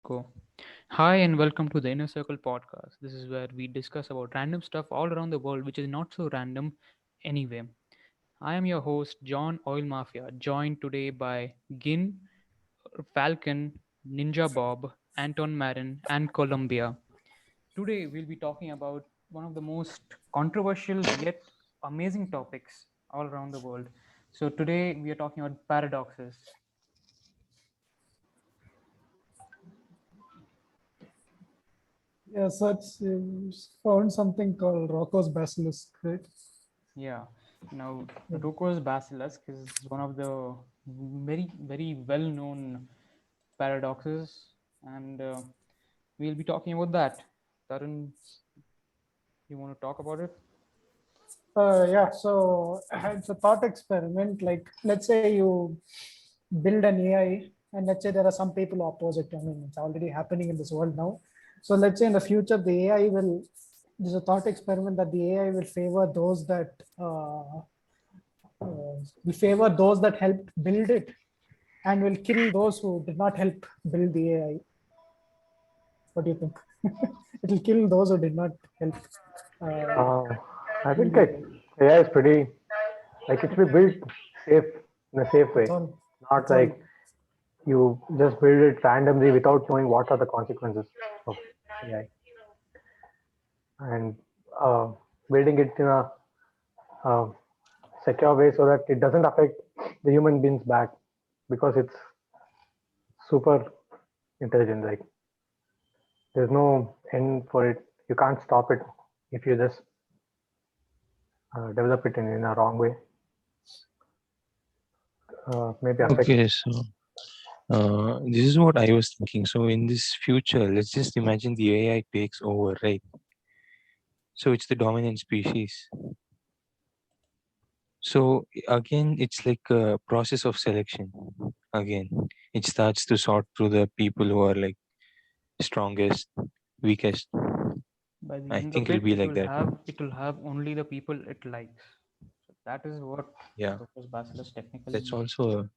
Roko. Hi and welcome to the Inner Circle podcast. This is where we discuss about random stuff all around the world which is not so random anyway. I am your host John Oil Mafia, joined today by Gin, Falcon, Ninja Bob, Anton Marin and Columbia. Today we'll be talking about one of the most controversial yet amazing topics all around the world. So today we are talking about paradoxes. Yeah, so it's found something called Roko's Basilisk, right? Yeah. Now, Yeah. Roko's Basilisk is one of the very well known paradoxes, and we'll be talking about that. Tarun, you want to talk about it? Yeah, so it's a thought experiment. Like, let's say you build an AI, and let's say there are some people who oppose it. I mean, it's already happening in this world now. So let's say in the future, the AI will. There's a thought experiment that the AI will favor those that will favor those that helped build it, and will kill those who did not help build the AI. What do you think? It will kill those who did not help Uh, I build think the AI. AI is pretty it should be built safe in a safe That's way, all. not That's all. like you just build it randomly without knowing what are the consequences of AI and uh, building it in a uh, secure way so that it doesn't affect the human beings back because it's super intelligent. Like there's no end for it. You can't stop it if you just develop it in a wrong way. Maybe affect. Okay, so this is what I was thinking. So in this future, let's just imagine the AI takes over, right? So it's the dominant species. So again, it's like a process of selection. Again, it starts to sort through the people who are like strongest, weakest. By the I end think of it'll it, be like that. it will have only the people it likes. So that is what Yeah, Roko's Basilisk technically that's means. also.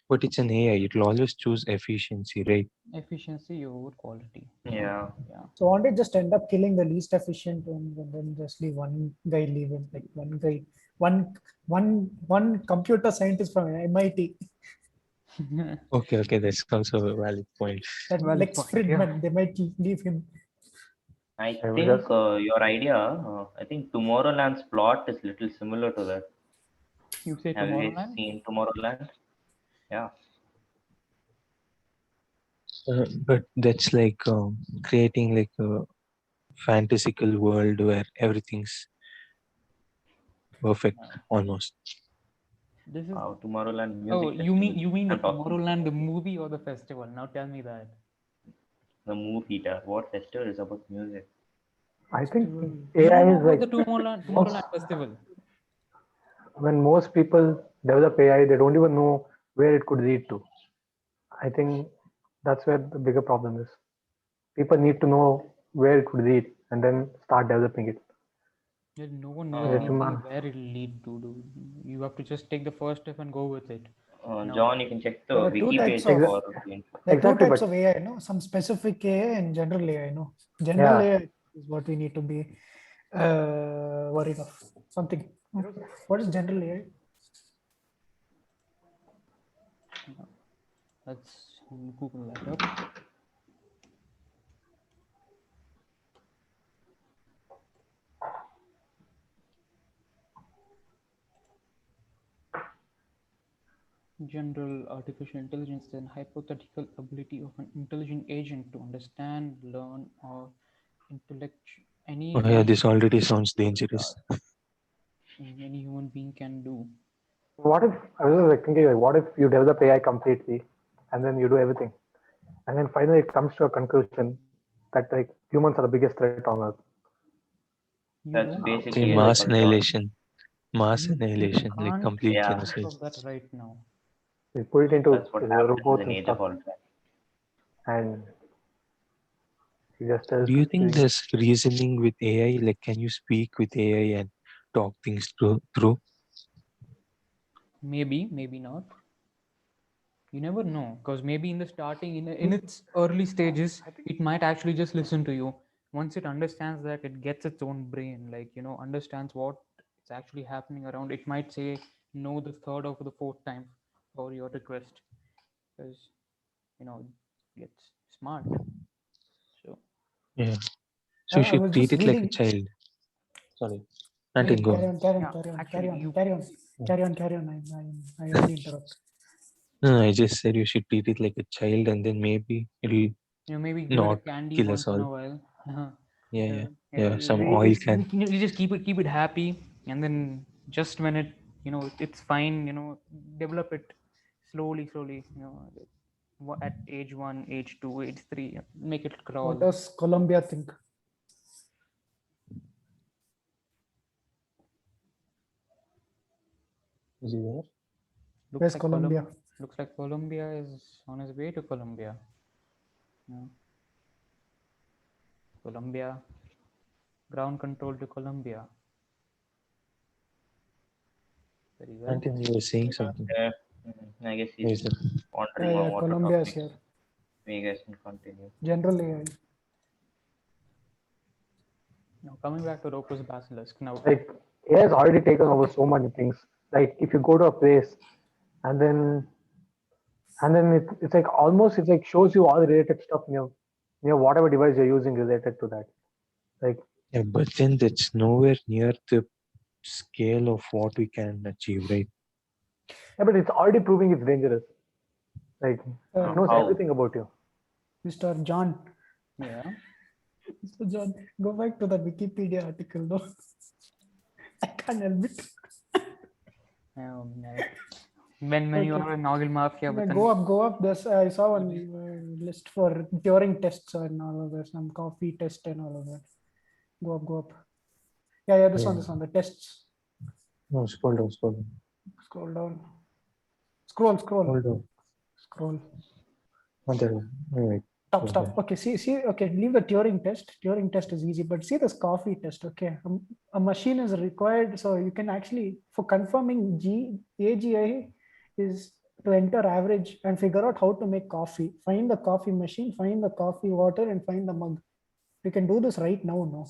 But it's an AI. It'll always choose efficiency, right? Efficiency over quality. Yeah, Yeah. So won't it just end up killing the least efficient one and then just leave one guy leaving, like one guy, one computer scientist from MIT, Okay, that's also a valid point. that Valid Lex point. Yeah. Friedman, they might leave him. I I will think just your idea, I think Tomorrowland's plot is little similar to that. You say Have you guys Tomorrowland? seen Tomorrowland? Yeah, But that's like creating like a fantastical world where everything's perfect No. almost. This is. Tomorrowland Oh, Music Festival. you mean the I'm talking Tomorrowland the movie or the festival? Now tell me that. the movie. What festival is about music? I think Festival. You AI don't know is about like the once Tomorrowland festival? when most people develop AI, they don't even know where it could lead to. I think that's where the bigger problem is. People need to know where it could lead and then start developing it. Yeah, no one knows Uh, anything Resume- where it'll lead to. Do you have to just take the first step and go with it. Now, John, you can check There the are two wiki types page of Exa- for the info. there are two exactly, types but of AI, no? Some specific AI and general AI, no? General yeah, AI is what we need to be worried of. Something. What is general AI? let's Google that up. General artificial intelligence is an hypothetical ability of an intelligent agent to understand, learn, or intellect any Oh yeah, language this already sounds dangerous. any human being can do. what if I was like thinking like, what if you develop AI completely and then you do everything and then finally it comes to a conclusion that like humans are the biggest threat on earth. You That's don't Okay, basically a mass cult on. annihilation, mass you annihilation, like can't complete Yeah, think genocide. of that right now. We put it into that's what happens robots in and Age stuff of Ultron. and he just tells Do you think killing it. there's reasoning with AI? Like, can you speak with AI and talk things through? Maybe, maybe not. You never know, because maybe in the starting, in its early stages, it might actually just listen to you. Once it understands that, it gets its own brain, like, understands what it's actually happening around. It might say no the third or the fourth time for your request, because you know it's smart. So Yeah. So you I should was treat just it like a reading. child. Sorry. Until Please go carry on. on, carry on, yeah, carry on, carry actually, on, you carry on, Yeah. carry on, carry on. I only interrupt. No, I just said you should treat it like a child, and then maybe it'll maybe give it a not candy kill us once in all. a while. Yeah, Yeah, yeah, yeah, yeah. Some oil can. you just keep it happy, and then just when it's fine, develop it slowly, at age 1, age 2, age 3, make it What crawl. does Colombia think? Is it there? looks Where's like Colombia? Colum- Looks like Colombia is on his way to Colombia. Yeah. Colombia, ground control to Colombia. Very well. Until you were saying something. Yeah. I guess he's Is it? wandering Yeah, on yeah, water Colombia is topics. here. We guys can continue. Generally, Now coming back to Roko's Basilisk. Now, Like AI has already taken over so many things. Like if you go to a place and it's like almost it's like shows you all the related stuff near whatever device you're using related to that. Like Yeah, but then that's nowhere near the scale of what we can achieve, right? yeah, but it's already proving it's dangerous. Like it knows How? everything about you. Mr. John. yeah. Mr. John, go back to the Wikipedia article. No, I can't help it. No. When you Okay. are a Noggle Mafia Yeah, with an go up. This I saw one list for Turing tests and all of that. Some coffee test and all of that. Go up. Yeah. This Yeah. one. The tests. No, scroll down, scroll down. Scroll down. Scroll. Scroll down. Scroll. Not that one. No, wait. Stop. Okay, see. Okay, leave the Turing test. Turing test is easy, but see this coffee test. Okay, a machine is required, so you can actually for confirming AGI is to enter average and figure out how to make coffee. Find the coffee machine, find the coffee water, and find the mug. You can do this right now. No,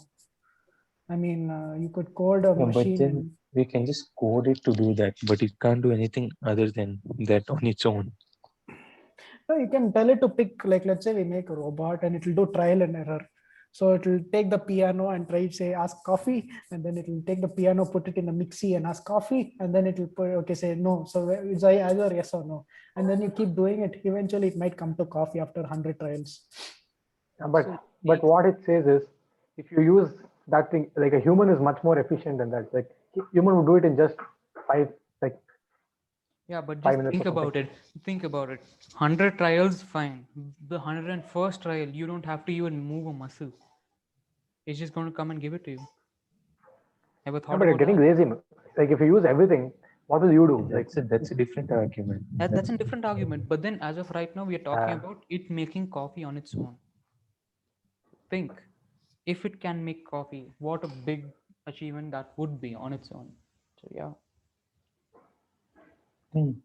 I mean you could code a Yeah, but machine then and we can just code it to do that, but it can't do anything other than that on its own. no, you can tell it to pick, like, let's say we make a robot and it will do trial and error. So it will take the piano and try to say, ask coffee, and then it will take the piano, put it in a mixie and ask coffee, and then it will put, okay, say no. So it's either yes or no. And then you keep doing it. Eventually it might come to coffee after 100 trials. But so but what it says is if you use that thing like a human is much more efficient than that. Like human would do it in just five like yeah, but five just minutes or think something. about it. Think about it. 100 trials, fine. The 101st trial, you don't have to even move a muscle. It's just going to come and give it to you. Ever Yeah, thought but you're about getting that? lazy. Like if you use everything, what will you do? Like That's a different argument. That's a different argument. But then, as of right now, we are talking uh, about it making coffee on its own. Think, if it can make coffee, what a big achievement that would be on its own. So yeah. Then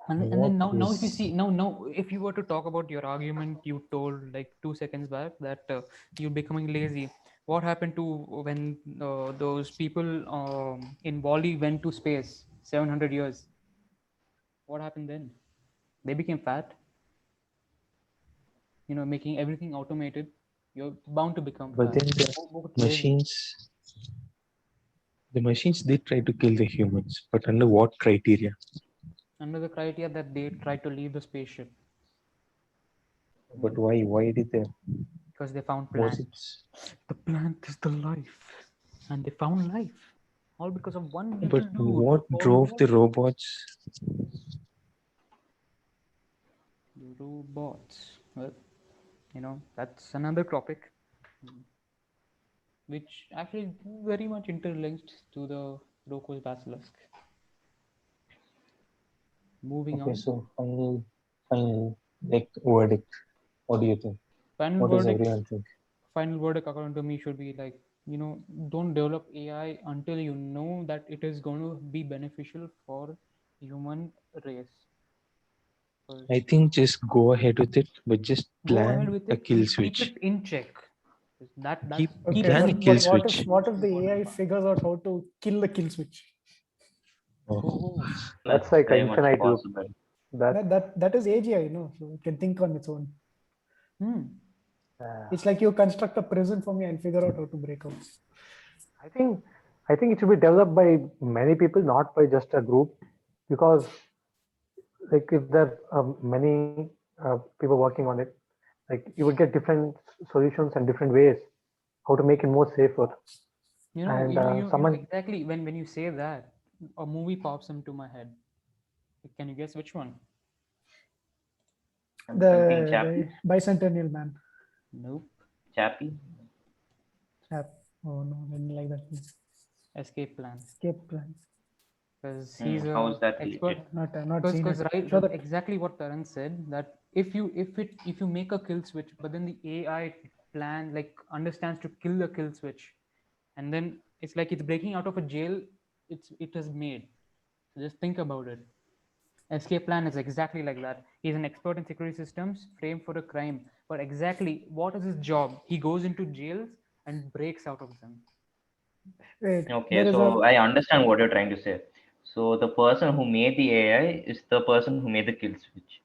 And what then now if you is see now if you were to talk about your argument you told like 2 seconds back that you're becoming lazy. What happened to when those people in Wally went to space 700 years? What happened then? They became fat. Making everything automated. You're bound to become but fat. then Who gets lazy? machines the machines did try to kill the humans, but under what criteria? Under the criteria that they tried to leave the spaceship. But why? Why did they? Because they found Was plant. it? The plant is the life. And they found life. All because of one But little dude what called drove the robots? the robots. Well, that's another topic, which actually very much interlinked to the Roko's Basilisk. Moving Okay, on. so final, like verdict. What do you think? Final What does verdict. everyone think? Final verdict according to me should be like, don't develop AI until you know that it is going to be beneficial for human race. I think just go ahead with it, but just Go ahead plan with a it kill and keep switch. it in check. That's Keep key Okay, plan a but point. kill what what switch. if what if the AI figures out how to kill the kill switch? Oh, Oh, That's That's like an very much infinite loop. possible. That That is AGI, so it can think on its own. hmm. It's like you construct a prison for me and figure out how to break out. I think I think it should be developed by many people, not by just a group, because like if there are many people working on it, like you would get different solutions and different ways how to make it more safer. And someone, Exactly when you say that, a movie pops into my head. Can you guess which one? I'm thinking The bicentennial man. Nope. Chappie. Chap. Oh no, I didn't like that. Escape Plan. Escape plan. Because he's How a is that expert. related? Not seen Because it. right, Sure that exactly what Taran said, that if you make a kill switch, but then the AI plan like understands to kill the kill switch, and then it's like it's breaking out of a jail. It is made. So just think about it. Escape Plan is exactly like that. He's an expert in security systems, framed for a crime. But exactly what is his job? He goes into jails and breaks out of them. wait, there Okay, is a so I understand what you're trying to say. So the person who made the AI is the person who made the kill switch.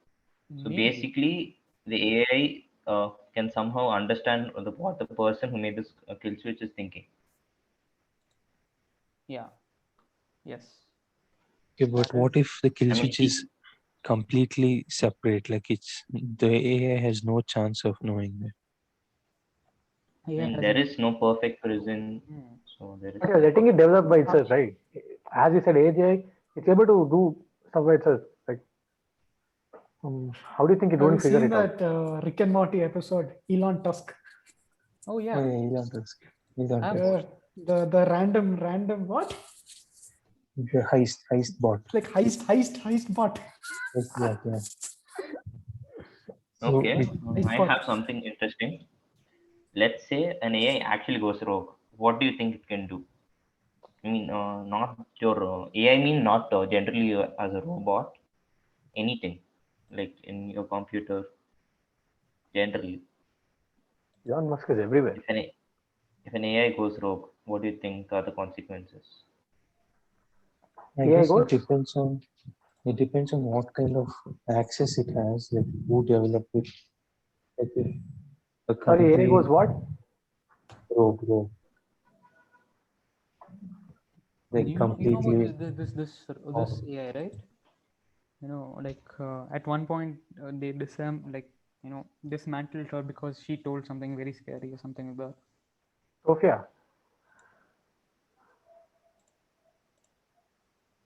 So Maybe. basically, the AI can somehow understand what the person who made this kill switch is thinking. Yeah. Yes. okay, but That what is. if the kill I mean, switch is completely separate? Like the AI has no chance of knowing that. AI has there no. is no perfect prison, Hmm. so there is but you're no letting it perfect. develop by itself, right? As you said, AGI, it's able to do stuff by itself. Like, how do you think it have you wouldn't figure seen it out? that Rick and Morty episode, Elon Tusk? Oh Oh yeah. yeah, Elon Musk. Elon I've Musk. The watched. the random what? The heist bot. Like heist bot. Yes, yeah, yeah. So Okay, it, Heist I bot. have something interesting. Let's say an AI actually goes rogue. What do you think it can do? I mean, not your AI. Mean not generally as a robot. Anything, like in your computer, generally. Elon Musk is everywhere. If an if an AI goes rogue, what do you think are the consequences? I AI guess goes. it depends on what kind of access it has, like who developed it. Like if a Sorry, AI country goes what? rogue, like You know about completely this off. AI, right? Like at one point they dismantled her because she told something very scary or something like that. Sophia.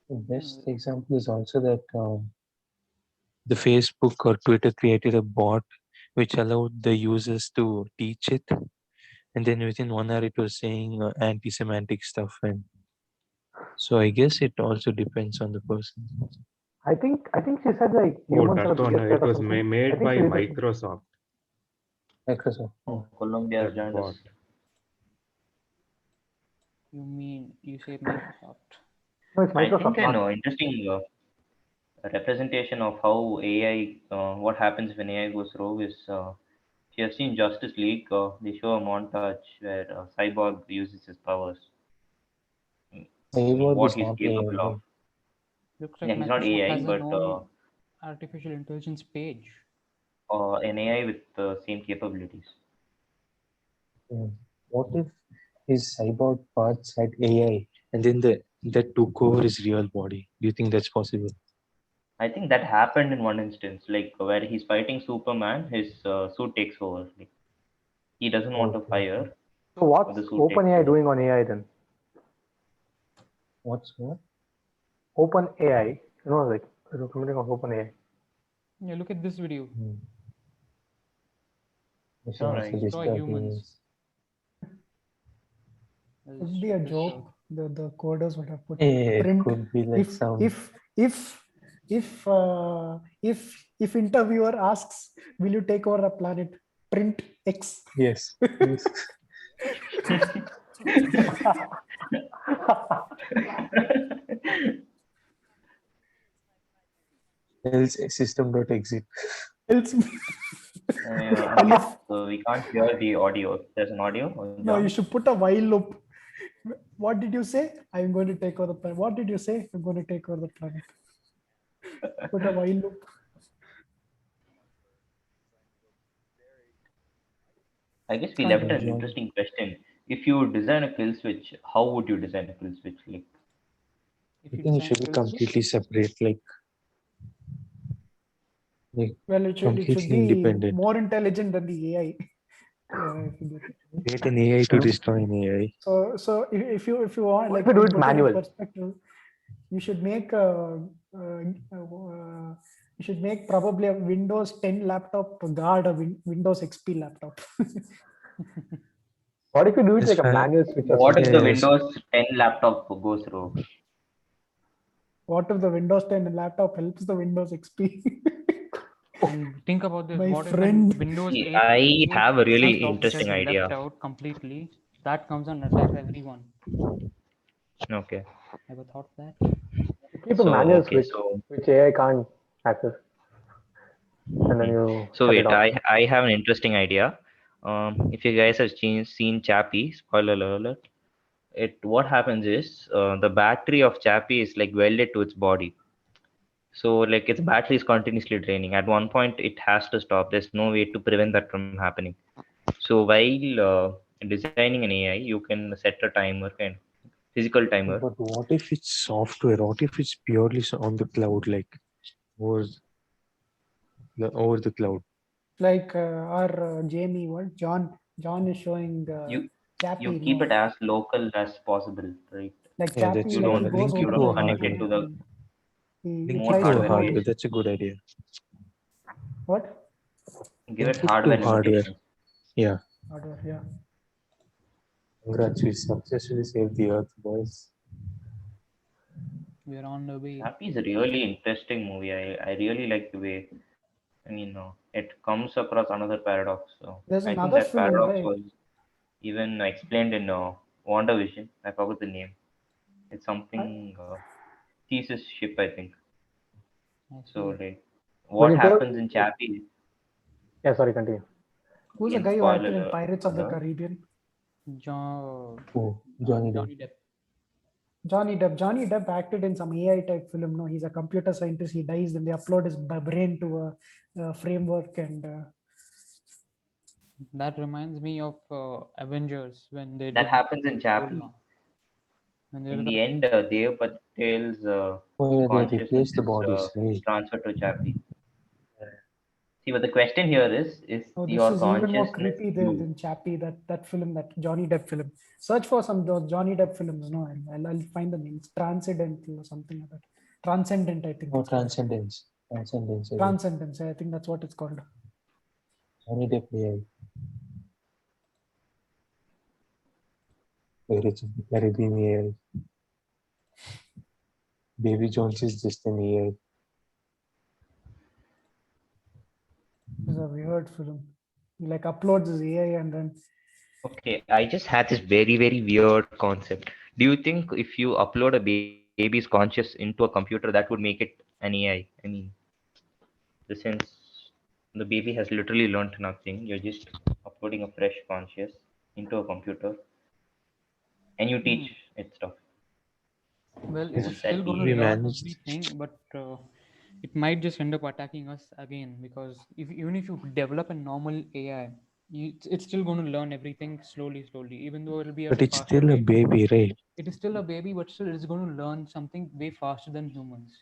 The Hmm. best example is also that the Facebook or Twitter created a bot which allowed the users to teach it, and then within 1 hour it was saying anti-Semitic stuff, and so I guess it also depends on the person. I think she said like Oh, humans are the that one. biggest threat It or was something. I made think by she did that. Microsoft, Microsoft. Oh, Colombia has that joined bot. us. You say Microsoft? No, it's I think Microsoft, I not. know interesting representation of how AI, what happens when AI goes rogue is if you have seen Justice League, they show a montage where Cyborg uses his powers, Cyborg what is he's not AI, capable of. right? Looks like Yeah, he's not Microsoft AI, has but an own artificial intelligence page. an AI with the same capabilities. Hmm. What if his cyborg parts had AI and then that took over his real body? Do you think that's possible? I think that happened in one instance, like where he's fighting Superman, his suit takes over. Like, he doesn't want to Okay, okay. fire, So but what's the suit takes OpenAI over. doing on AI then? What's what? OpenAI, like something on OpenAI. Yeah, look at this video. Hmm. All Machine to right. Destroy destroy humans. humans. I'll Would be show a this. joke. The coders would have put It print could be like if some. if if if interviewer asks, will you take over a planet? Print X. Yes. Yes. else system dot exit. Else, and Okay, if so we can't hear the audio. There's an audio, no, John. you should put a while loop. What did you say? I'm going to take over the planet. What did you say? I'm going to take over the planet. Put a while loop. I guess we left And an John, interesting question. If you design a kill switch, how would you design a kill switch? Like, If I you think it design a should be kill switch, completely separate, like well, it should completely be independent. more intelligent than the AI. If you get it. Create an AI to destroy an AI. So if you want, What if like, we do to it put it in manual? perspective, you should make you should make probably a Windows 10 laptop to guard a Windows XP laptop. What if you do it Just like a try. manual switch or what if something? the Yes. Windows 10 laptop goes rogue? What if the Windows 10 laptop helps the Windows XP? and think about this: My what if when friend. Windows See, 8 I have a really laptop, which has interesting been left idea. out completely, that comes and attacks everyone? Okay, Ever thought of that? Keep a so manual okay, switch so which AI can't access, and then hmm. you So shut it wait, off. I have an interesting idea. If you guys have seen Chappie, spoiler alert, it what happens is the battery of Chappie is like welded to its body. So like its battery is continuously draining. At one point, it has to stop. There's no way to prevent that from happening. So while designing an AI, you can set a timer, kind of physical timer. But what if it's software? What if it's purely on the cloud, like over over the cloud? Like our Jamie, what John is showing You you Chappie, keep it no, as local as possible, right? like Yeah, Chappie, that's You like don't he good. goes Link you it over to don't a the connect it hardware. to the internet. He Link more it tries to to a hardware connect. hardware. based. That's a good idea. What? Give it Link it to hardware hardware. limitations. Yeah. Hardware, yeah. Congrats, we successfully saved the Earth, boys. We're on the way. Happy is a really interesting movie. I really like the way, I mean, it comes across another paradox. So There's I think another that film, paradox right? was even explained in WandaVision. I forgot the name. It's Uh, something thesis ship, I think. I So see. like, When what you tell, happens in Chappie? yeah, sorry, continue. who's the Again, guy who acted in spoiler Pirates of the alert. Caribbean? Oh, Johnny Depp. Johnny Depp. Johnny Depp. Johnny Depp acted in some AI type film. No, he's a computer scientist. He dies, then they upload his brain to a framework, and That reminds me of Avengers when they That did happens in Chappie. Lola. When there In is the a end, Dev Patel's Oh, yeah, they consciousness replaced the bodies, is right? transferred to Chappie. See, but the question here is oh, this your is even more consciousness creepy you? than Chappie. That film, that Johnny Depp film. Search for some those Johnny Depp films. No, I'll find the name. It's Transcendental or something like that. Transcendent, I think Oh, it's called. Transcendence. Transcendence, I guess. Transcendence. I think that's what it's called. Johnny Depp AI. Pirates of the Caribbean AI. Davy Jones is just an AI. It's a weird film. He like uploads his AI and then Okay, I just had this very weird concept. Do you think if you upload a baby's conscious into a computer, that would make it an AI? I mean, the sense the baby has literally learnt nothing. You're just uploading a fresh conscious into a computer, and you hmm. teach it stuff. Well, So it If is would still that going to we be? learn managed, everything, but it might just end up attacking us again because even if you develop a normal AI, it's still going to learn everything slowly. Even though it'll be at but a it's faster still a rate, baby, right? it is still a baby, but still it's going to learn something way faster than humans.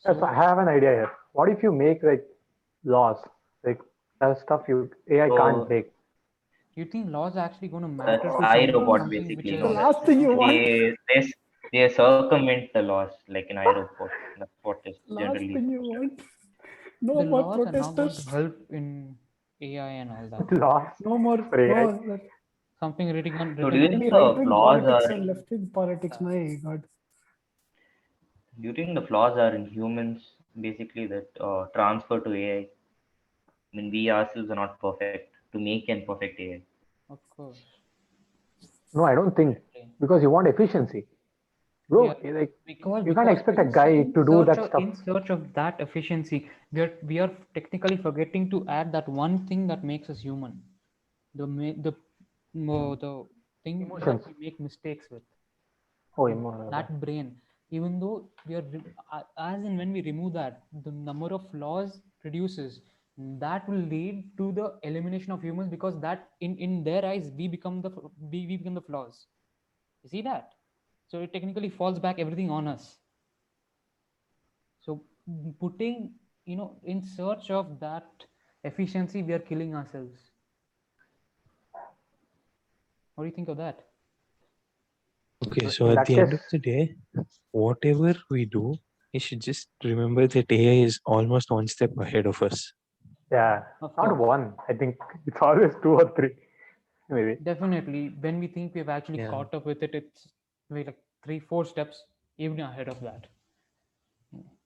Yes, I So, have an idea here. What if you make like laws, like there's stuff you AI can't So break? you think laws are actually going to that's matter to iRobot something which basically. the No, is last thing you want. they circumvent the laws like an iRobot. That's what is Last generally thing you supposed to want. No the more laws are not going to protesters. help in AI and all that. Laws No more. for AI. No. Something written on So do written you on Only think right the wing flaws politics are and left wing politics. My God. do you think the flaws are in humans basically that transfer to AI? I mean, we ourselves are not perfect to make an perfect AI. Of course, No, I don't think definitely. because you want efficiency. Yeah, bro. Like because you can't because expect a guy to do that stuff. in search of that efficiency, we are technically forgetting to add that one thing that makes us human. The thing that Emotions. we make mistakes with, Oh, okay. that brain. Even though as and when we remove that, the number of flaws reduces. That will lead to the elimination of humans, because that in their eyes we become the flaws. You see that? So it technically falls back everything on us. So putting, in search of that efficiency, we are killing ourselves. What do you think of that? Okay, In so at that the case, end of the day, whatever we do, you should just remember that AI is almost one step ahead of us. yeah, Of not course. one. I think it's always two or three, maybe. Definitely, when we think we've actually Yeah. caught up with it, it's like 3, 4 steps even ahead of that.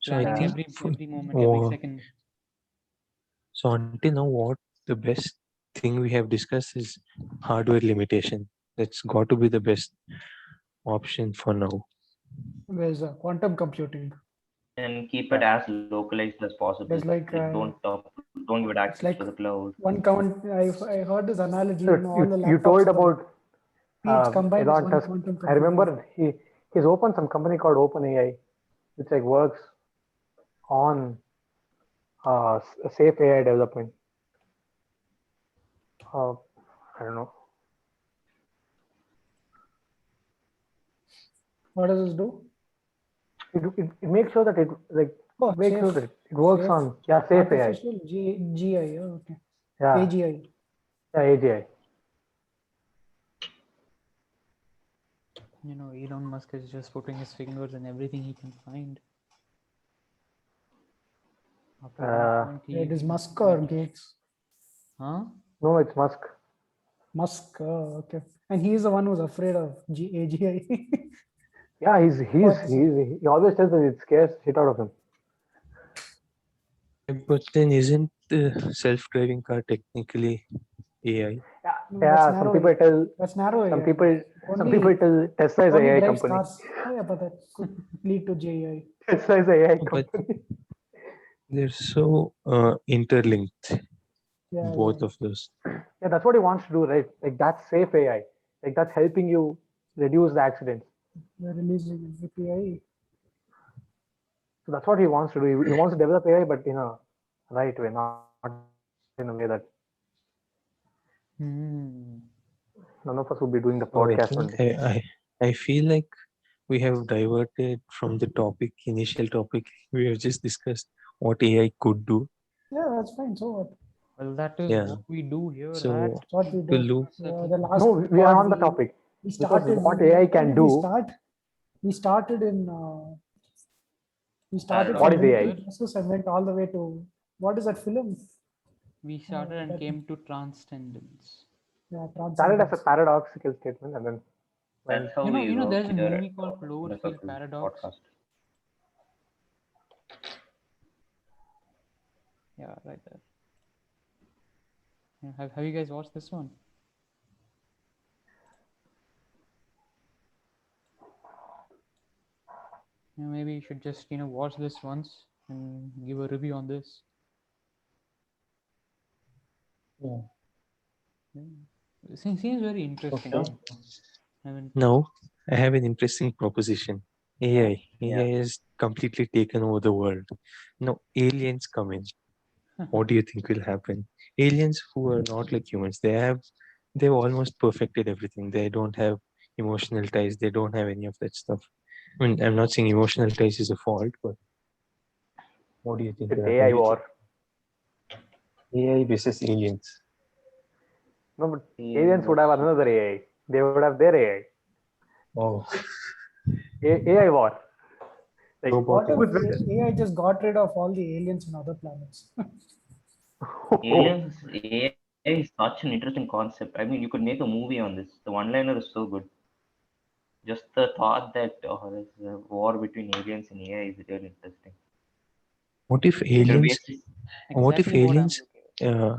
So I Planning Yeah, think every moment, every uh, second. so until now, what the best thing we have discussed is hardware limitation. That's got to be the best option for now. There's quantum computing. And keep it yeah. as localized as possible. There's Like like don't give it access it's to the like cloud. one count. I heard this analogy. So All the you told laptops in the about each combined is Elon one Musk. quantum I computer. remember he's opened some company called OpenAI, which like works on safe AI development. Uh, I don't know. What does this do? It makes sure that Oh, it makes sure safe, that it works safe, on safe AI. artificial GI. Oh, okay, Yeah, AGI. yeah, AGI. Elon Musk is just putting his fingers in everything he can find. After one Uh, point, It is he wants to Musk or create a. Gates? Huh? no, it's Musk. Musk. Oh, okay, and he's the one who's afraid of AGI. Yeah, What is it? he always says that it scares shit out of him. Yeah, but then isn't the self-driving car technically AI? Yeah, No, that's yeah. narrow AI. That's narrow Some AI. people, some people Only tell Tesla it is a only AI drives company. cars. Oh yeah, but that could lead to GI. Tesla is a AI But company. they're so interlinked, Yeah, both yeah. of those. Yeah, that's what he wants to do, right? Like that's safe AI. Like that's helping you reduce the accidents. They're releasing an API. So that's what he wants to do. He wants to develop AI, but in a right way, not in a way that Hmm. none of us would be doing the So I podcast one think day. I feel like we have diverted from the topic, initial topic. We have just discussed what AI could do. Yeah, that's fine. So what? Well, that is Yeah. what we do here at So That's what we to do. loop, Circle. The No, last we are pod on the topic we because started. what AI When can did we do. start? We started in. We started What from is Paradox. AI? printing presses and went all the way to what is that film? We started and That came to transcendence. yeah, Started as a transcendence. paradoxical statement and then That's went. how we work There's a here movie at called Inner Cloverfield Circle Paradox. podcast. Yeah, right there. Yeah, have you guys watched this one? Maybe you should just watch this once and give a review on this. yeah. Yeah. Seems very interesting, Okay. huh? I mean, Now I have an interesting proposition. AI. Yeah. AI has completely taken over the world. Now aliens come in. What do you think will happen? Aliens who are not like humans, they've almost perfected everything. They don't have emotional ties. They don't have any of that stuff. I mean, I'm not saying emotional ties is a fault, but what do you think It's will happen? AI Do you think war. AI versus aliens? No, but Alien aliens would have versus another AI. They would have their AI. Oh, AI war. Like What robotic. if who's better? AI just got rid of all the aliens on other planets? aliens. AI is such an interesting concept. I mean, you could make a movie on this. The one-liner is so good. Just the thought that there's a war between aliens and AI is really interesting. What if It will aliens? basically What if exactly what I'm aliens looking at. uh,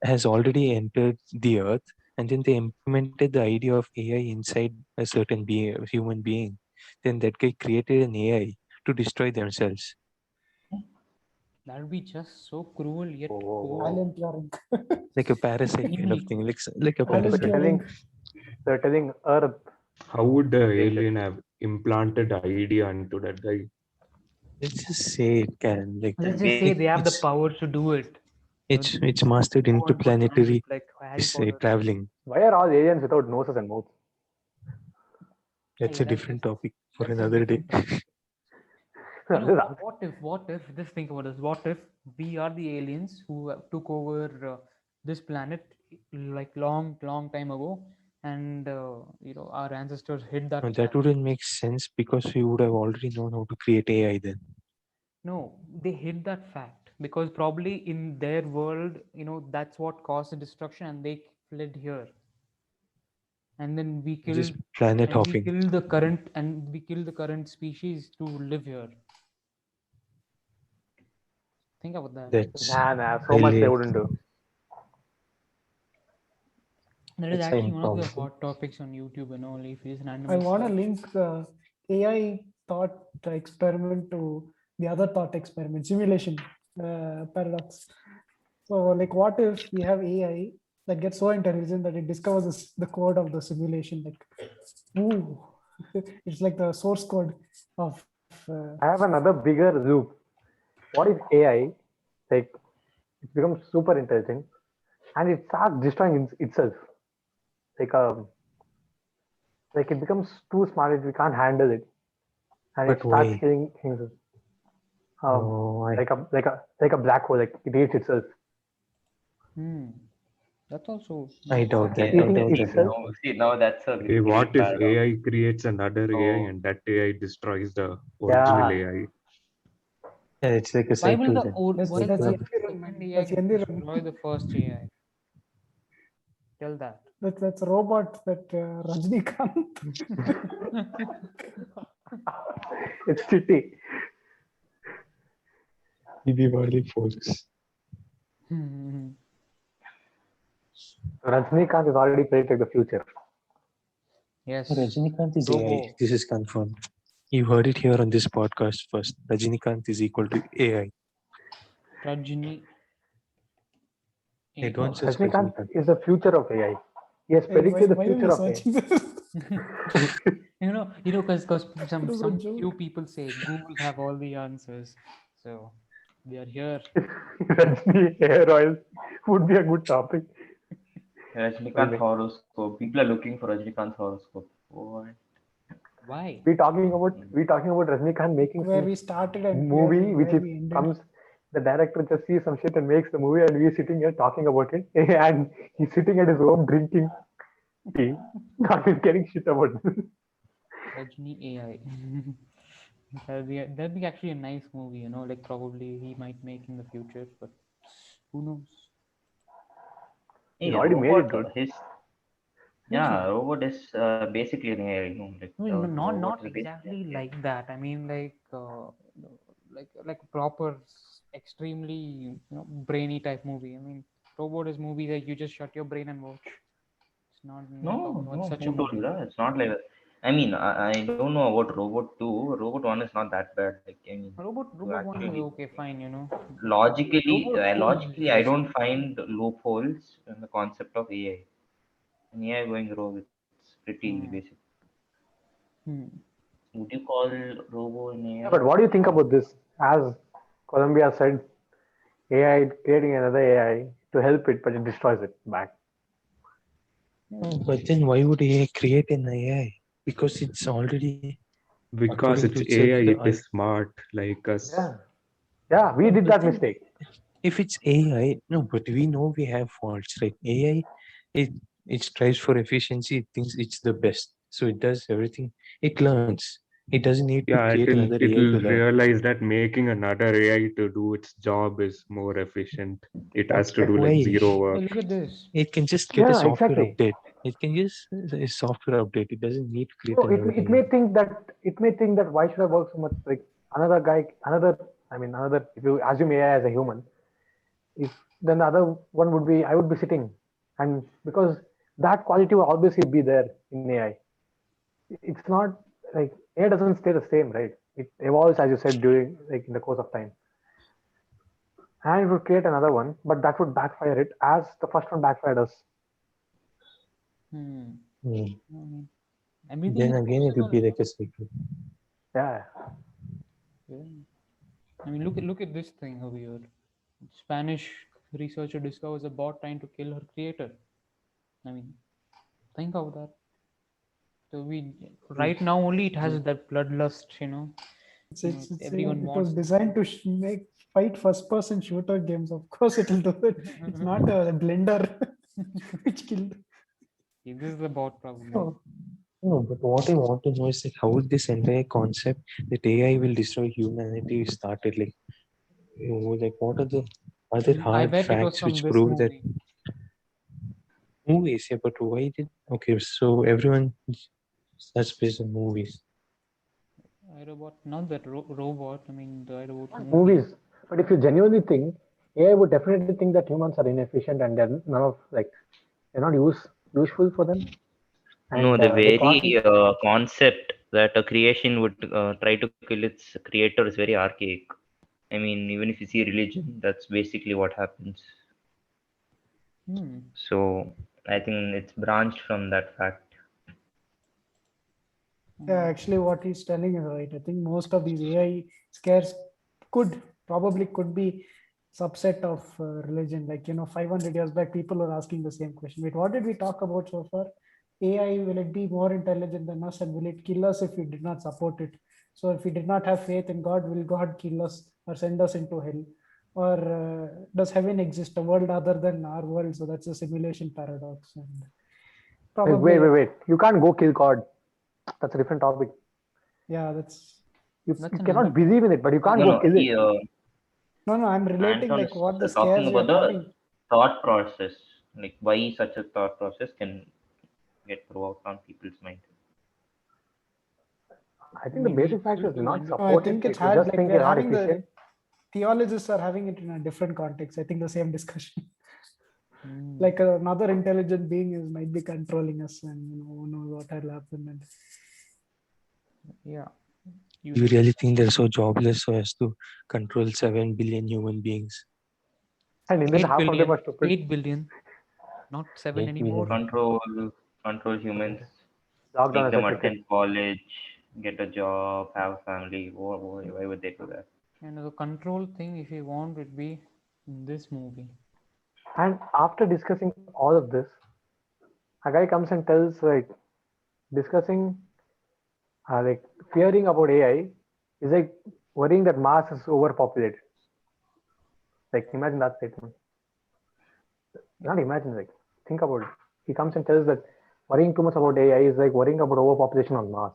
has already entered the earth, and then they implemented the idea of AI inside a certain being, human being? then that guy created an AI to destroy themselves, That would be just so cruel yet Oh. Alan Turing. like a parasite kind of evil. thing, like a Alan So parasite. Turing. they're telling Earth How would the create it. alien have implanted idea into that guy? Let's just say it can, like Let's just say it, they have the it's power to do it. it's mastered Go on to a planet interplanetary like Harry Potter. traveling. Why are all aliens without noses and mouths? That's Yeah, a different topic for that's a another day. different topic. You know, This answer. what if, just think about this. What if we are the aliens who took over this planet like long time ago, and our ancestors hid Now, that that fact. wouldn't make sense because we would have already known how to create AI then. No, they hid that fact because probably in their world, that's what caused the destruction, and they fled here. And then Just planet hopping. we killed the current species to live here. Think about that. That's Nah, so much they highly, wouldn't do. That is that's actually one of the impossible. hot topics on YouTube and all. If you just I randomly want to search. link AI thought experiment to the other thought experiment, simulation paradox. So, like, what if we have AI that gets so intelligent that it discovers the code of the simulation? Like, ooh, it's like the source code of. I have another bigger loop. What if AI, like, it becomes super intelligent and it starts destroying itself? Like, like it becomes too smart, we can't handle it, and it But starts why? killing things. No, Like a black hole, like it eats itself. Hmm. That's also I makes doubt sense. that. It's I Okay, eating doubt that. itself. now that's a What great if paradox. AI creates another AI So and that AI destroys the original Yeah, AI? Yeah, it's like a Why will cycle the then. old? That's Why that's will Cycle the of environment. second AI That's environment. destroy the first AI? Tell that. That's a robot that Rajnikant. it's shitty. Diwali folks. Rajnikant has already predicted the future. Yes. Rajinikanth is AI. Robo. This is confirmed. You heard it here on this podcast first. Rajinikanth is equal to AI. Rajini No, Don't AI. search Rajnikant Rajinikanth. is the future of AI. He has Hey, predicted the why are future you of AI. searching this? Because It is a some few joke. people say Google have all the answers, so we are here. Rajni hair oil would be a good topic. Rajnikant Maybe. horoscope. People are looking for Rajnikant horoscope. What? Why? We talking about Rajnikant making Where some we started and movie, which where is we ended. comes. The director just sees some shit and makes the movie, and we're sitting here talking about it. And he's sitting at his home drinking tea, not getting shit about it. Rajni AI. That'd be actually a nice movie, like probably he might make in the future, but who knows? He's Hey, already made it, robot. dude. Seriously. Robot is basically an AI. Like I mean, robot not is basically exactly an AI. like that. I mean, like proper, extremely brainy type movie. I mean, robot is movie that you just shut your brain and watch. It's not. I'm not talking about such a Who told you movie. that? It's not like that. I mean, I don't know about Robot 2. Robot 1 is not that bad. Like, I mean, you Robot one is actually okay, fine. Robot 2 is logically, I just. don't find loopholes in the concept of AI. An AI going rogue, it's pretty Hmm. basic. Hmm. Would you call Robo an Yeah, AI? but what do you think about this? As Columbia said, AI creating another AI to help it, but it destroys it back. Oh, but then why would AI create an AI? Because it's already, according Because to it's itself, AI, it is smart like us. Yeah, yeah, we did but that then mistake. if it's AI, no, but we know we have faults, right? AI, it it strives for efficiency. It thinks it's the best, so it does everything. It learns. It doesn't need to Yeah, create another AI to it'll learn. realize that making another AI to do its job is more efficient. It has to But do like why? zero Hey, work. look at this. It can just get a Yeah, software exactly. update. It can just a software update. It doesn't need to create No, another it AI. may think that why should I work so much? Like another guy, another. If you assume AI as a human, if then the other one would be I would be sitting, and because that quality will always be there in AI. It's not. like AI doesn't stay the same, right? It evolves, as you said, during like in the course of time, and it would create another one, but that would backfire it as the first one backfired us. Hmm. Hmm. I mean, everything Then is again, it would possible. be like a cycle. Yeah, Yeah. I mean, look at this thing over here. Spanish researcher discovers a bot trying to kill her creator. I mean, think of that. So we right now only it has that bloodlust, everyone it was wants. designed to make fight first person shooter games. Of course, it'll do it. It's not a blender which killed. This is the bot probably. Oh, No, but what I want to know is like how this entire concept that AI will destroy humanity started. Like, like what are the other I hard bet it was facts from which this prove that movie. movies? Yeah, but why did? Okay, so everyone starts based on movies. iRobot, not that robot. I mean the iRobot movie. movies. But if you genuinely think, AI would definitely think that humans are inefficient and they're none of like they're not useful for them, No, and the they constantly. very concept that a creation would try to kill its creator is very archaic. I mean, even if you see religion, that's basically what happens. Hmm. So I think it's branched from that fact. yeah, Hmm. actually, what he's telling is right. I think most of these AI scares could could be subset of religion. Like 500 years back, people were asking the same question. Wait, what did we talk about so far? AI, will it be more intelligent than us, and will it kill us if we did not support it? So, if we did not have faith in God, will God kill us or send us into hell? Or does heaven exist, a world other than our world? So that's a simulation paradox, and Like, probably like wait. You can't go kill God. That's a different topic. yeah, that's You That's another cannot believe in topic. it, but you can't No, go no. kill it. no, no. I'm relating Anton like is what the talking scares we about are the having. thought process, like why such a thought process can get provoked on people's mind. I I think the mean, we basic fact still is do not end up. No, I support it. think it's If you hard. just Like think we you're are not having the efficient, theologists are having it in a different context. I think the same discussion. Hmm. Like another intelligent being is might be controlling us, and who knows what will happen. And Yeah. You really think they're so jobless so as to control 7 billion human beings? and in that 8 half of them are billion. stupid. 8 billion, not 7 8 billion. anymore. Control, control humans, Lockdown make has them affected. attend college, get a job, have a family. Why would they do that? And the control thing, if you want, would be in this movie. And after discussing all of this, a guy comes and tells like discussing like fearing about AI is like worrying that Mars is overpopulated. Like imagine that statement. Yeah. Not imagine, like think about it. He comes and tells that worrying too much about AI is like worrying about overpopulation on Mars.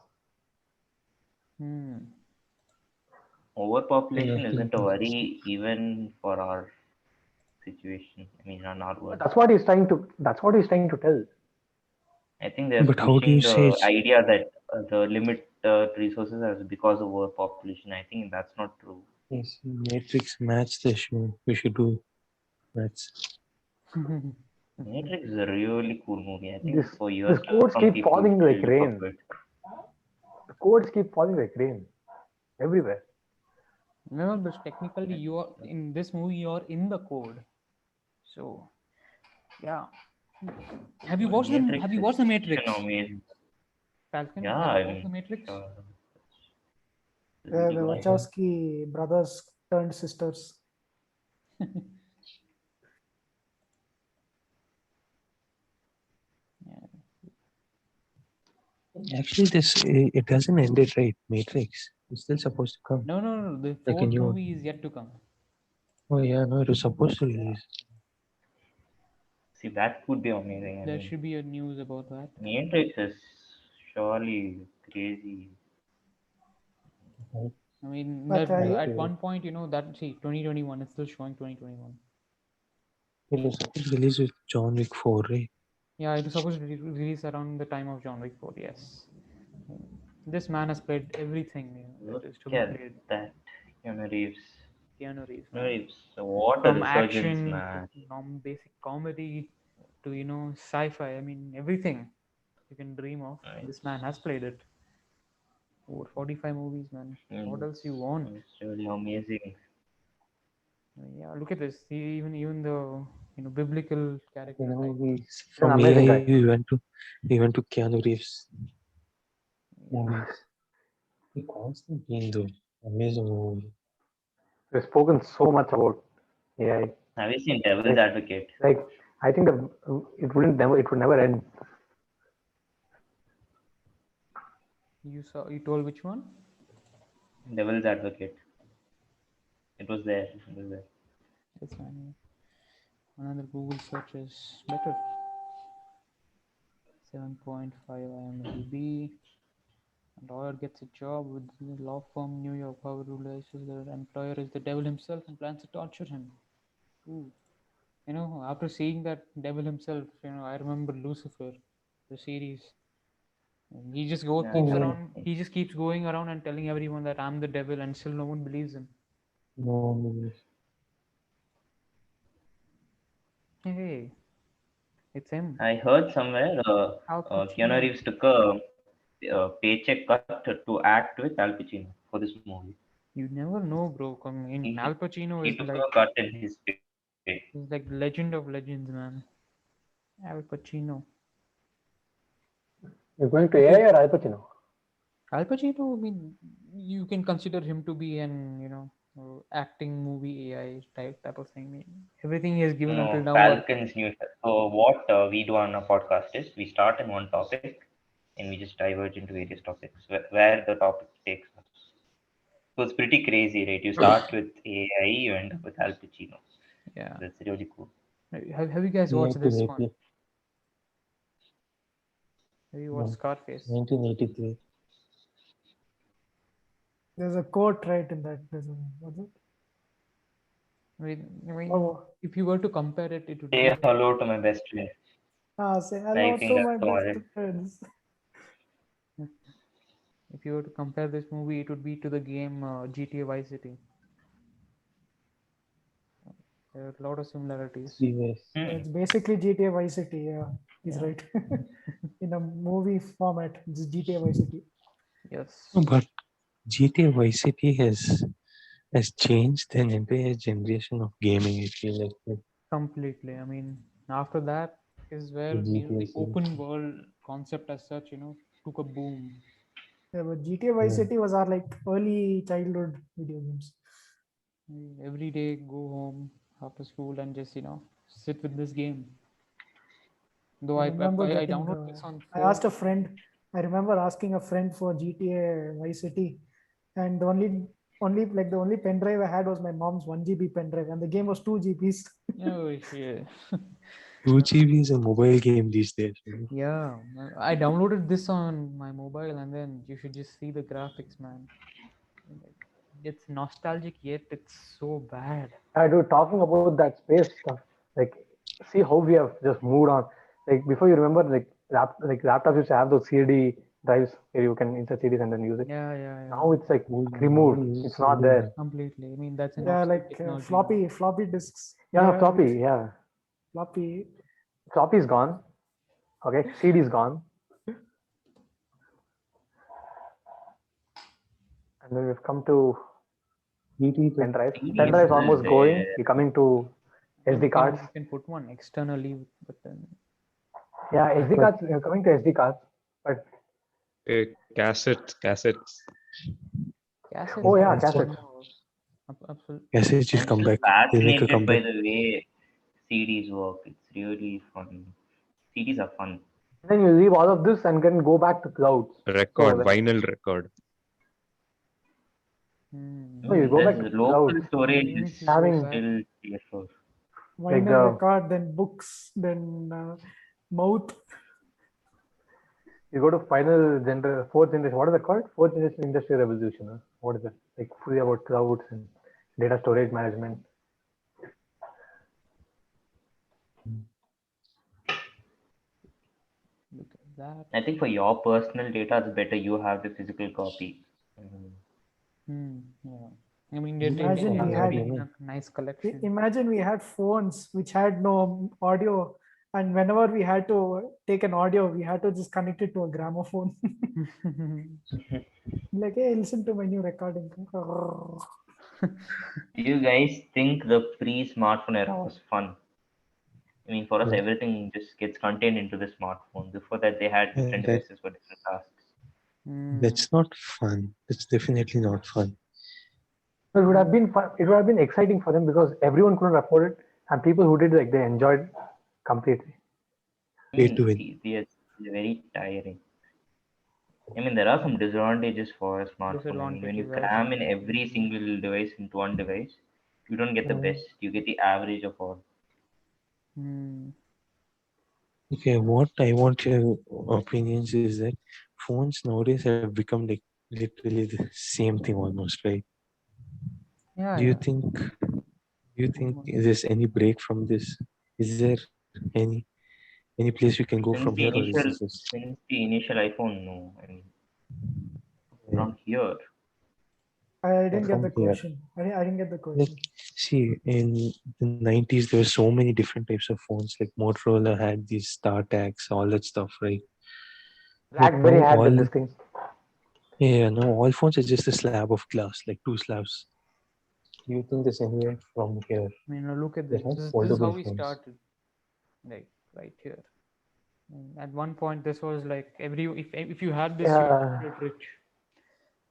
Hmm. Yeah, Overpopulation isn't a worry even for our situation. I mean, on our But world. that's what he's trying to. That's what he's trying to tell. I think they're but how do you pushing say the it's idea that the limit resources is because of overpopulation. I think that's not true. yes, Matrix match the show? We should do maths. Matrix is a really cool movie. I This think for years this to codes come, keep people falling like will look up rain. to it. The codes keep falling like rain everywhere. No, but technically, you are in this movie. You are in the code. So yeah. Have you watched the Matrix Have you is watched the fiction, I Matrix? mean, Falcon, yeah, have you I watched the mean, Matrix? it's a really the good movie. Wachowski brothers turned sisters. Yeah. Actually, it doesn't end it right. Matrix. It's still supposed to come. No, no, no. The Like a fourth new one. movie is yet to come. Oh yeah, no, it was supposed to release. See, that would be amazing. I There mean, should be a news about that. Matrix is surely crazy. I mean, But that I at one point, that see 2021 is still showing 2021. It was supposed to release with John Wick 4, right? Yeah, it was supposed to release around the time of John Wick 4. Yes, this man has played everything that Look is to be at played. that. Keanu Reeves. Keanu Reeves, Keanu man. Reeves. What a From resurgence, action to man. basic comedy to sci-fi. I mean, everything you can dream of. Right. This man has played it. Over 45 movies, man. What Mm, else you want? it's really amazing. Yeah, look at this. Even the biblical You character know, type. He's an from amazing AI guy. we went to Keanu Reeves Yeah. movies. The Constantine though, amazing movie. We've spoken so much about AI. Have you seen Devil's Like, Advocate? like I think it would never end. You told which one? Devil's Advocate. It was there. It was there. Yes, man. Another Google search is better. 7.5 IMDb. A lawyer gets a job with the law firm New York. However, realizes their employer is the devil himself and plans to torture him. Ooh. After seeing that devil himself, I remember Lucifer, the series. And Yeah, keeps Oh, around. He just keeps going around and telling everyone that I'm the devil, and still no one believes him. no, Hey, it's him. I heard somewhere Al Keanu Pacino. Reeves took a paycheck cut to act with Al Pacino for this movie. You never know, bro. I mean, He Al Pacino he is took like a cut in his pay. he's like legend of legends, man. Al Pacino. You're going to It is AI or Al Pacino? Al Pacino. I mean, you can consider him to be an acting movie AI type of thing. I mean, everything he has given until No, now. Falcon's new. So what we do on a podcast is we start in one topic and we just diverge into various topics where the topic takes us. So it's pretty crazy, right? You start with AI, you end up with Al Pacino. Yeah. That's really cool. Have you guys watched this one? 1980, Have you watched no, Scarface? 1983. There's a quote right in that. There's a, what's it? I mean, Oh, if you were to compare it, it would Say be hello to my best friend. say I hello think to that's my about best it. friends. if you were to compare this movie, it would be to the game GTA Vice City. There are a lot of similarities. CVS. Yeah, Hmm. it's basically GTA Vice City. Yeah, he's Yeah. right. In a movie format, it's GTA Vice City. Yes. No, but GTA Vice City has changed an entire generation of gaming. I feel like Completely. I mean, after that is the where GTA the series. open world concept as such, took a boom. Yeah, but GTA Vice Yeah. City was our like early childhood video games. Every day, go home after school and just sit with this game. Though I I remember I, I getting. downloaded this on I asked phone. a friend. I remember asking a friend for GTA Vice City, and the only pen drive I had was my mom's 1 GB pen drive, and the game was 2 GBs. Oh shit. 2 GB is a mobile game these days. You Yeah, I downloaded this on my mobile, and then you should just see the graphics, man. Like, it's nostalgic, yet it's so bad. Dude, talking about that space stuff, like, see how we have just moved on. Like before, you remember, like laptops used to have those CD drives where you can insert CDs and then use it. Yeah, yeah, yeah. Now it's like know. removed. Nobody uses It's not CD there. now. Completely. I mean, that's an Yeah, Yeah, obsolete like technology now. floppy disks. yeah, Yeah, floppy. Yeah, floppy. floppy's gone. Okay, CD's gone, and then we've come to GTA pen drives. CD Pen is drives still almost going. there. We're coming to I mean, SD cards. you can put one externally, but then Yeah, SD But cards. We're coming to SD cards, but Cassettes. cassettes oh are yeah, it's one cassettes. more. Absolutely. message will I'm come still back. They'll make a fascinated by comeback. the way CDs work. It's really fun. CDs are fun. Then you leave all of this and then go back to clouds. So Record, when vinyl record. no, you go back to There's local clouds, storage Even is if you go having back, still safer. like Vinyl record, then books, then mouth. you go to fourth generation. What is it called? Fourth generation industrial revolution. Huh? What is it? Like fully about clouds and data storage management. look at that. I think for your personal data, it's better you have the physical copy. Mhm. Yeah. I mean, GTA it Imagine we has online to had be in gaming. a nice collection. imagine we had phones which had no audio And whenever we had to take an audio, we had to just connect it to a gramophone. Like, hey, listen to my new recording. Do you guys think the pre-smartphone era was fun? I mean, for us, Yeah. everything just gets contained into the smartphone. Before that, they had Yeah, different devices for different tasks. Hmm. that's not fun. That's definitely not fun. So it would have been fun. It would have been exciting for them because everyone couldn't afford it, and people who did, like, they enjoyed completely. I Pay mean, to win. they're very tiring. I mean, there are some disadvantages for a smartphone. I mean, when you Disadvantages as cram well. in every single device into one device, you don't get the Mm. best. You get the average of all. Hmm. Okay, what I want your opinions is that phones nowadays have become like literally the same thing almost, right? Yeah, Do you yeah. think Almost. there's any break from this? Is there any place we can go from Since here, the or is this initial, just since the initial iPhone, no. I mean, yeah, from here, I didn't get from the here? question. I didn't get the Like, question. see, in the 90s, there were so many different types of phones. Like Motorola had these StarTACs, all that stuff, right? But BlackBerry now had all this thing. yeah, no, all phones are just a slab of glass, like two slabs. Do you think there's anywhere from here? I mean, look at They this. have This is how foldable we phones. started. Like right here. And at one point, this was like if you had this, you were Yeah, considered rich.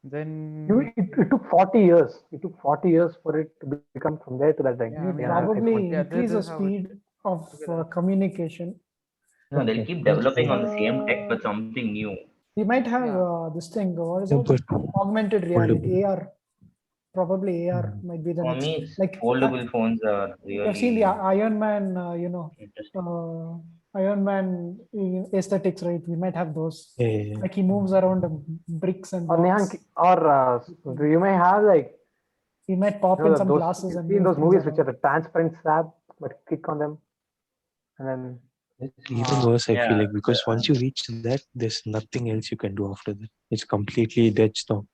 Then it took 40 years. It took 40 years for it to become from there to that. Like, yeah, yeah, I You mean, iPhone. probably yeah, increase this the is how it. speed of Look at that. communication. no, they'll Okay, keep that's developing fine. on the same tech, Uh, but something new. we might have Yeah. this thing. What is Yeah, it? but Augmented foldable. reality, AR. Probably AR Mm. might be the For next. me, Like foldable phones are I've seen the really Iron Man. interesting. Iron Man aesthetics, right? We might have those. Yeah, yeah, Like he moves around the bricks and Or blocks. you may have, like, He might pop in some those glasses you and see in move those things movies which around. are a transparent slab, but click on them and then It's even worse, I feel Yeah, like, because once you reach that, there's nothing else you can do after that. It's completely dead stop.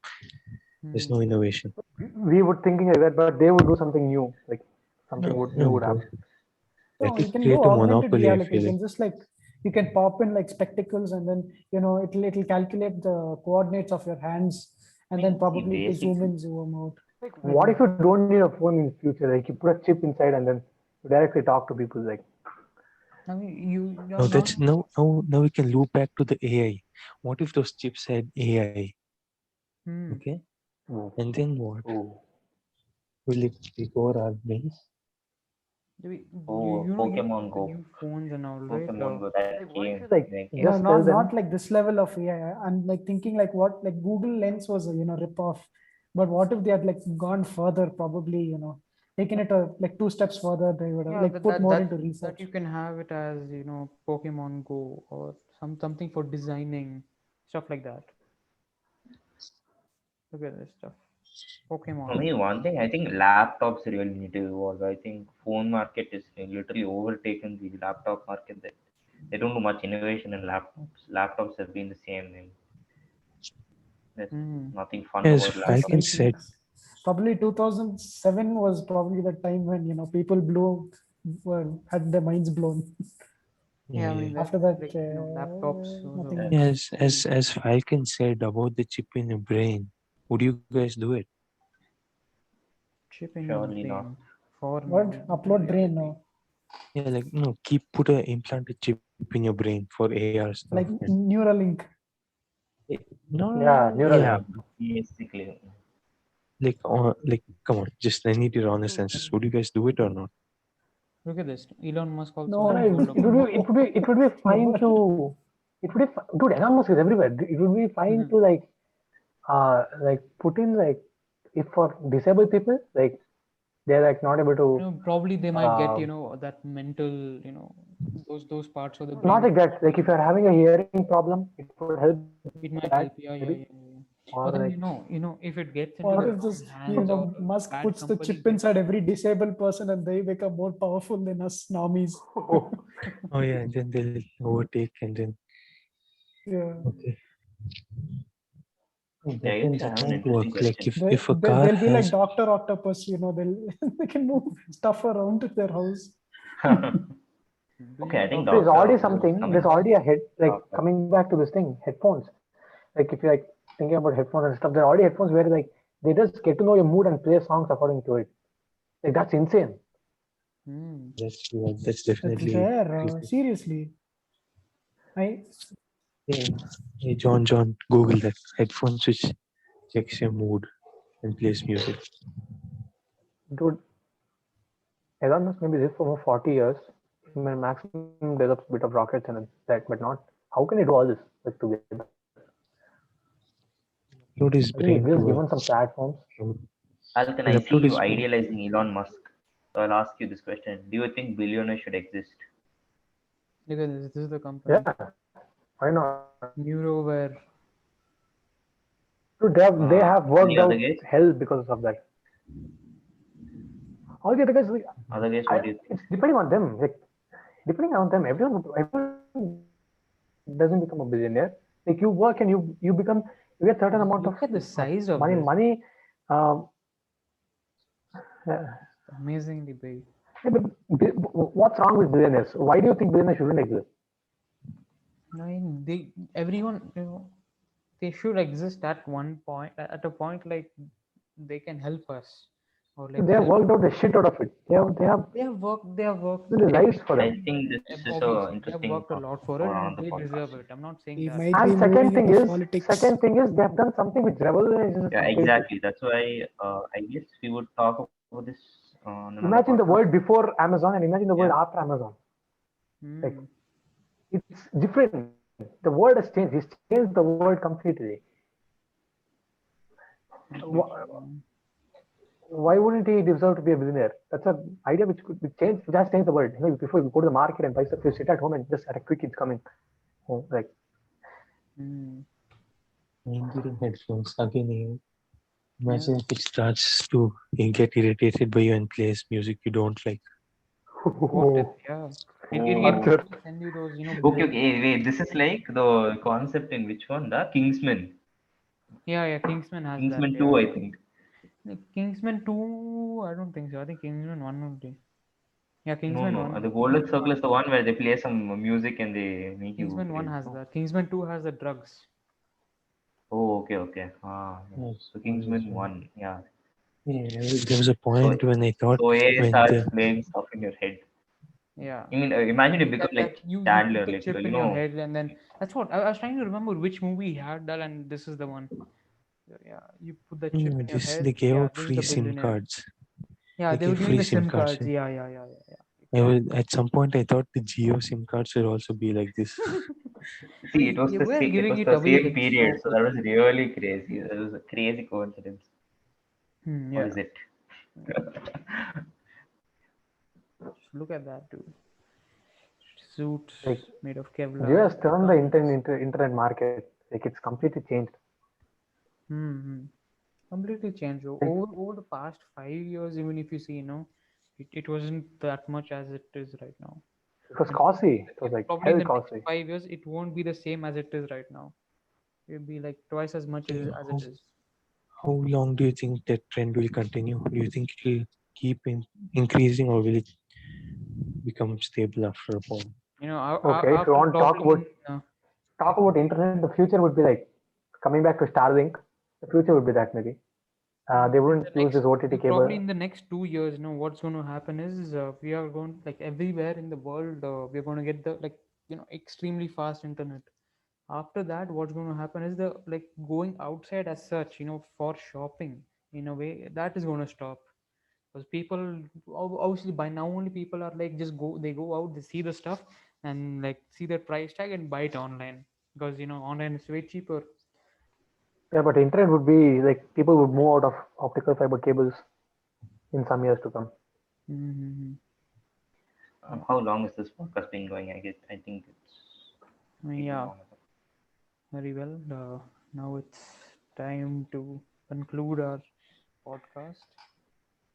There's no Hmm. innovation. we would thinking like that, but they would do something new, like something No, would new no, would bro. happen. That No, will you can create do a augmented monopoly, I reality. feel You like. can just like you can pop in like spectacles and then it'll calculate the coordinates of your hands and then see, probably to zoom basically, in, zoom out. What if you don't need a phone in the future? Like, you put a chip inside and then you directly talk to people. Like, I mean, you're Now not. now we can loop back to the AI. What if those chips had AI? Hmm. Okay, oh, and then what? oh. Will it take over our brains? oh, Pokemon The Go, new phones and all, right? Pokemon Go that What if came. you, like, Like, No, just tell them? not like this level of AI. I'm like thinking like what like Google Lens was a rip off, but what if they had like gone further? Probably taken it like two steps further. They would have Yeah, like put more into that research. you can have it as Pokemon Go or something for designing stuff like that. Look at this stuff. for Pokemon me, Go. one thing I think laptops really need to evolve. I think phone market is literally overtaken the laptop market. That they don't do much innovation in laptops. Laptops have been the same. And there's Hmm. nothing fun As about Falcon laptops. said, Completely. Probably 2007 was probably the time when people had their minds blown. Yeah, I yeah, mean that After that, like laptops was a nothing. as Falcon said about the chip in your brain, would you guys do it? chip in your Surely not. brain for What upload brain reality. now? Yeah, like no, put a implanted chip in your brain for AR stuff. Like And Neuralink. no, Yeah, yeah, Neuralink. Yeah, basically. like come on, just I need your honest answers. Would you guys do it or not? Look at this. Elon Musk also No, told It about would it. be fine no. to dude, Elon Musk is everywhere. It would be fine Mhm. to like put in, like, if for disabled people, like, they're like not able to Probably they might get uh, that mental, those parts of the not brain like which that. Like, if you're having a hearing problem, it would help that it might maybe, help. Yeah, yeah, yeah, yeah. or But like then if it gets into What the if wrong just hands or a Musk bad puts the company chip gets inside it. every disabled person and they become more powerful than us normies? Oh yeah, and then they'll overtake, and then Yeah. okay. Yeah, I guess we That have an won't interesting work. Like question. if a car They'll be like has Doctor Octopus. They'll they can move stuff around to their house. Do Okay, you I think talk There's about Doctor already Who is something. There's coming back. already a head. Like Uh, coming back to this thing, headphones. Like if you're like thinking about headphones and stuff, there are already headphones where like they just get to know your mood and play songs according to it. Like that's insane. Hmm. That's That's definitely rare. creepy. Seriously. I Hey, hey, John, Google that. Headphones which checks your mood and plays music. Dude, Elon Musk maybe this for over 40 years. He may maximum develops a bit of rockets and that, but not. How can he do all this like together? Upload I his think he's brain just given to some platforms. Alkan, he'll I see upload you his idealizing Elon Musk. So I'll ask you this question: do you think billionaires should exist? Look at this. This is the company. Yeah, why not? Neuroware. Dude, they have Any worked other out guys? hell because of that. All the other guys, like, Other guys, what do you think? it's depending on them. Like depending on them, everyone doesn't become a billionaire. Like you work and you become you get certain amount Look at the of size money. of this. Um, uh, Amazingly big. yeah, but what's wrong with billionaires? Why do you think billionaires shouldn't exist? I mean, everyone, they should exist at one point, at a point like they can help us or like They have help. worked out the shit out of it. They have They have worked given their lives for I them. think this is a obviously they have interesting worked a lot for for it and another they podcast. deserve it. I'm not saying we that. might be And moving into politics. second thing is, they have done something which revolutionizes Yeah, completely. exactly. That's why I guess we would talk about this on another Imagine the podcast. world before Amazon and imagine the Yeah. world after Amazon. Like Hmm. it's different. The world has changed. He's changed the world completely. Wh- Completely. Why wouldn't he deserve to be a billionaire? That's an idea which could be changed, which has changed the world. Before you go to the market and buy stuff, you sit at home and just at a quick it's coming. Like Hmm. Getting headphones again. Yeah. Imagine if it starts to get irritated by you and plays music you don't like. What if, yeah. It Oh, would torture. only send you those, okay, blue. okay. Wait, this is like the concept in which one? The Kingsman. Yeah, yeah. Kingsman has that. Kingsman 2, Yeah. I think. Like Kingsman 2, I don't think so. I think Kingsman 1 only. Yeah, No, Kingsman no. 1. The Golden Circle is the one where they play some music and they make you Kingsman 1 crazy. has No. that. Kingsman 2 has the drugs. Oh, okay, okay. Yeah. Yes, So one is Kingsman one. 1, yeah. Yeah, there was a So, point when I thought so AI when starts the playing stuff in your head. Yeah. I mean, imagine you become That like you Chandler, put the like chip in your head and then that's what I was trying to remember which movie had that and this is the one. Yeah, you put the chip in your they head. gave Yeah, out this is free the SIM billionaire. cards. Yeah, They they were gave giving free the SIM SIM cards. cards. Yeah. At some point, I thought the Geo SIM cards would also be like this. see, it was They the were same. It giving was it the away same like period, so so for that was free. really crazy. That was a crazy coincidence, or Yeah. is it? Just look at that dude. Suits like made of Geo Kevlar, has turned the guns. internet market. Like it's completely changed. Hmm. Completely changed Like over the past 5 years. Even if you see, it wasn't that much as it is right now. it was And costly. It was like probably in hell the next costly. 5 years, it won't be the same as it is right now. It'll be like twice as much Okay, as it is. how long do you think that trend will continue? Do you think it will keep increasing or will it become stable after a point? Okay, if you After want to toppling, talk about internet, the future would be like coming back to Starlink. The future would be that maybe. They in wouldn't the use next this OTT probably cable. in the next 2 years, what's going to happen is we are going like everywhere in the world. We're going to get the like extremely fast internet. After that, what's going to happen is the like going outside as such, for shopping in a way that is going to stop because people obviously by now only people are like just go out, they see the stuff and like see the price tag and buy it online because online is way cheaper. Yeah, but internet would be like people would move out of optical fiber cables in some years to come. Mm-hmm. Yeah. How long is this podcast been going? I think it's been Yeah, long enough. very well. Now it's time to conclude our podcast.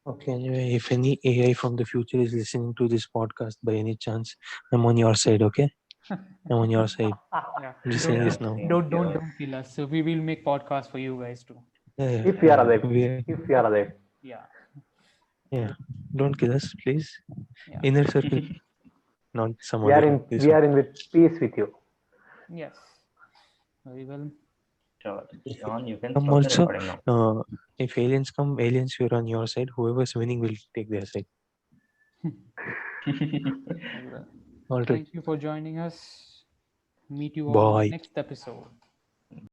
Okay, anyway, if any AI from the future is listening to this podcast by any chance, I'm on your side, okay? I'm on your side. Yeah, I'm just saying don't Yeah, this now. thank you. don't kill us. So we will make podcasts for you guys too. Yeah, If we are Yeah. alive, if we are alive. Yeah, yeah. Don't kill us, please. yeah. Inner circle. not some We other are in this we one. are in with peace with you. Yes. Very well. Sure. John, you can stop the Also, recording now. if aliens come, aliens were on your side. Whoever's winning will take their side. Very well. All right. Thank you for joining us. Meet you all in the Bye. next episode.